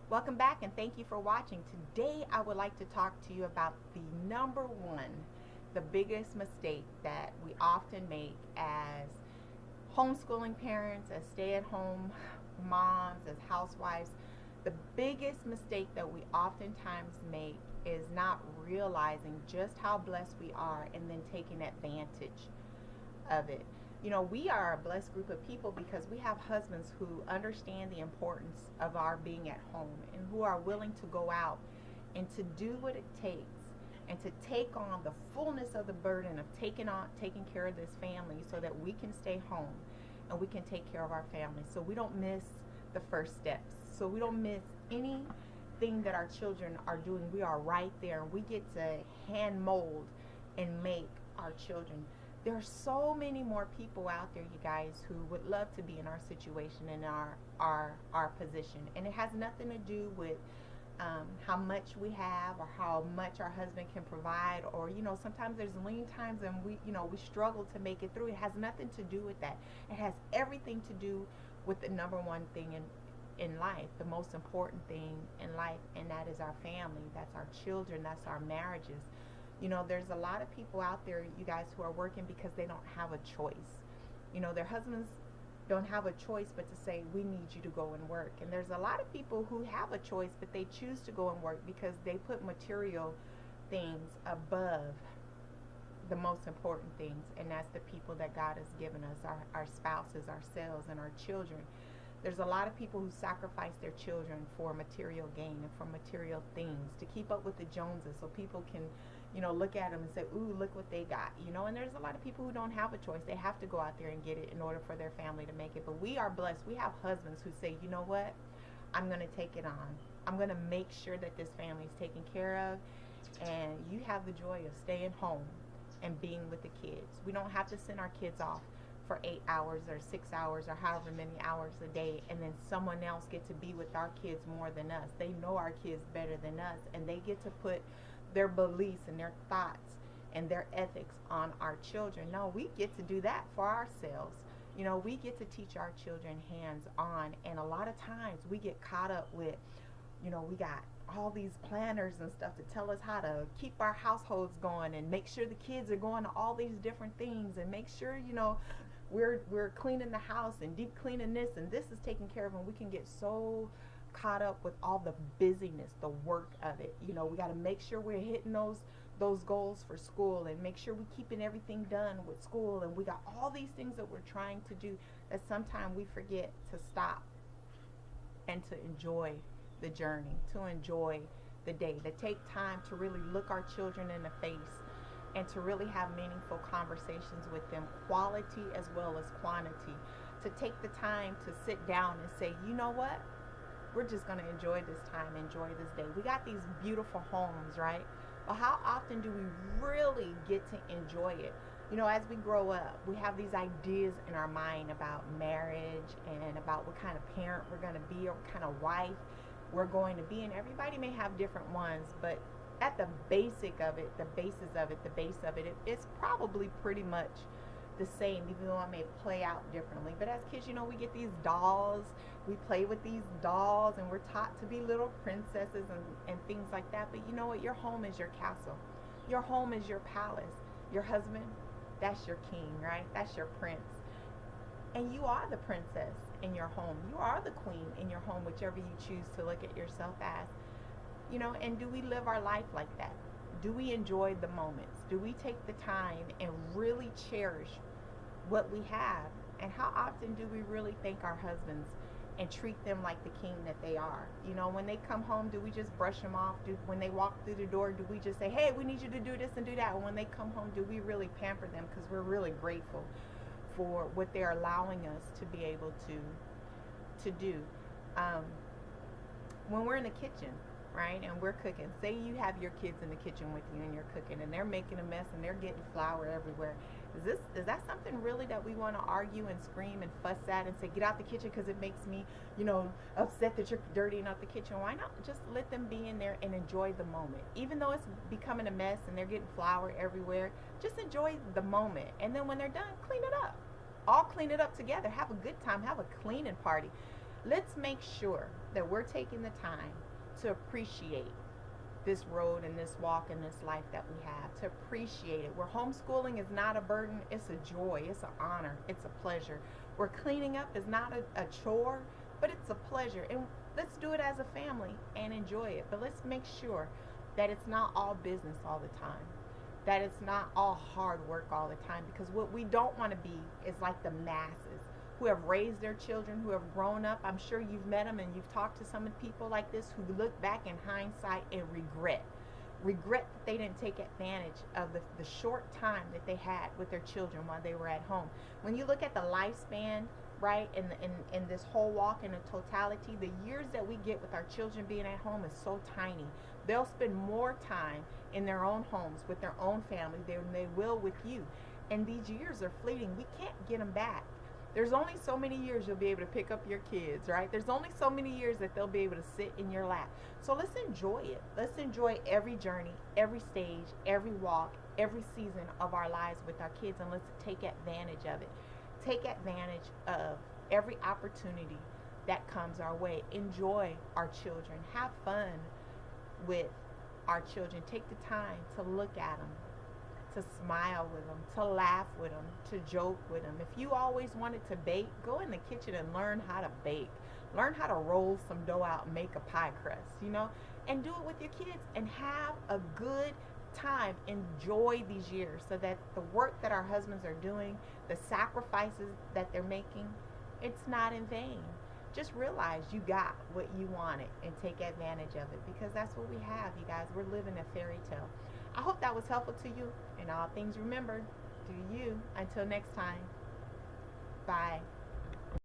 Welcome back and thank you for watching. Today I would like to talk to you about the number one, the biggest mistake that we often make as homeschooling parents, as stay-at-home moms, as housewives. The biggest mistake that we oftentimes make is not realizing just how blessed we are and then taking advantage of it. We are a blessed group of people because we have husbands who understand the importance of our being at home and who are willing to go out and to do what it takes and to take on the fullness of the burden of taking care of this family so that we can stay home and we can take care of our family, so we don't miss the first steps, so we don't miss anything that our children are doing. We are right there and we get to hand mold and make our children. There are so many more people out there, you guys, who would love to be in our situation and our position, and it has nothing to do with how much we have or how much our husband can provide, or sometimes there's lean times and we struggle to make it through. It has nothing to do with that. It has everything to do with the number one thing in life, the most important thing in life, and that is our family. That's our children. That's our marriages. There's a lot of people out there, you guys, who are working because they don't have a choice. Their husbands don't have a choice but to say, we need you to go and work. And there's a lot of people who have a choice, but they choose to go and work because they put material things above the most important things, and that's the people that God has given us, our spouses, ourselves, and our children. There's a lot of people who sacrifice their children for material gain and for material things to keep up with the Joneses, so people can look at them and say, ooh, look what they got. And there's a lot of people who don't have a choice. They have to go out there and get it in order for their family to make it. But we are blessed. We have husbands who say, you know what, I'm going to take it on. I'm going to make sure that this family is taken care of, and you have the joy of staying home and being with the kids. We don't have to send our kids off for 8 hours or 6 hours or however many hours a day, and then someone else get to be with our kids more than us. They know our kids better than us, and they get to put their beliefs and their thoughts and their ethics on our children. No, we get to do that for ourselves. We get to teach our children hands on, and a lot of times we get caught up with, we got all these planners and stuff to tell us how to keep our households going and make sure the kids are going to all these different things, and make sure we're cleaning the house and deep cleaning this and this is taken care of, and we can get so caught up with all the busyness, the work of it. We got to make sure we're hitting those goals for school, and make sure we're keeping everything done with school, and we got all these things that we're trying to do, that sometimes we forget to stop and to enjoy the journey, to enjoy the day, to take time to really look our children in the face and to really have meaningful conversations with them, quality as well as quantity, to take the time to sit down and say, you know what, we're just going to enjoy this time, enjoy this day. We got these beautiful homes, right? But how often do we really get to enjoy it? As we grow up, we have these ideas in our mind about marriage and about what kind of parent we're going to be or what kind of wife we're going to be. And everybody may have different ones, but at the basic of it, the basis of it, the base of it, it's probably pretty much the same, even though it may play out differently. But as kids, we get these dolls, we play with these dolls, and we're taught to be little princesses and things like that. But you know what? Your home is your castle. Your home is your palace. Your husband, that's your king, right? That's your prince. And you are the princess in your home. You are the queen in your home, whichever you choose to look at yourself as. And do we live our life like that? Do we enjoy the moments? Do we take the time and really cherish what we have? And how often do we really thank our husbands and treat them like the king that they are? When they come home, do we just brush them off? When they walk through the door, do we just say, hey, we need you to do this and do that? And when they come home, do we really pamper them because we're really grateful for what they're allowing us to be able to do? When we're in the kitchen, right, and we're cooking, say you have your kids in the kitchen with you and you're cooking and they're making a mess and they're getting flour everywhere. Is that something really that we want to argue and scream and fuss at and say, get out the kitchen because it makes me upset that you're dirtying up the kitchen? Why not just let them be in there and enjoy the moment? Even though it's becoming a mess and they're getting flour everywhere, just enjoy the moment, and then when they're done, clean it up. All clean it up together. Have a good time. Have a cleaning party. Let's make sure that we're taking the time to appreciate this road and this walk and this life that we have, to appreciate it. Where homeschooling is not a burden, it's a joy, it's an honor, it's a pleasure. Where cleaning up is not a chore, but it's a pleasure. And let's do it as a family and enjoy it. But let's make sure that it's not all business all the time, that it's not all hard work all the time, because what we don't want to be is like the masses who have raised their children, who have grown up. I'm sure you've met them and you've talked to some of the people like this who look back in hindsight and regret that they didn't take advantage of the short time that they had with their children while they were at home. When you look at the lifespan, right, in this whole walk in a totality, the years that we get with our children being at home is so tiny. They'll spend more time in their own homes with their own family than they will with you. And these years are fleeting. We can't get them back. There's only so many years you'll be able to pick up your kids, right? There's only so many years that they'll be able to sit in your lap. So let's enjoy it. Let's enjoy every journey, every stage, every walk, every season of our lives with our kids, and let's take advantage of it. Take advantage of every opportunity that comes our way. Enjoy our children. Have fun with our children. Take the time to look at them, to smile with them, to laugh with them, to joke with them. If you always wanted to bake, go in the kitchen and learn how to bake. Learn how to roll some dough out and make a pie crust, and do it with your kids and have a good time. Enjoy these years so that the work that our husbands are doing, the sacrifices that they're making, it's not in vain. Just realize you got what you wanted and take advantage of it, because that's what we have, you guys. We're living a fairy tale. I hope that was helpful to you. And all things remembered, do you. Until next time, bye.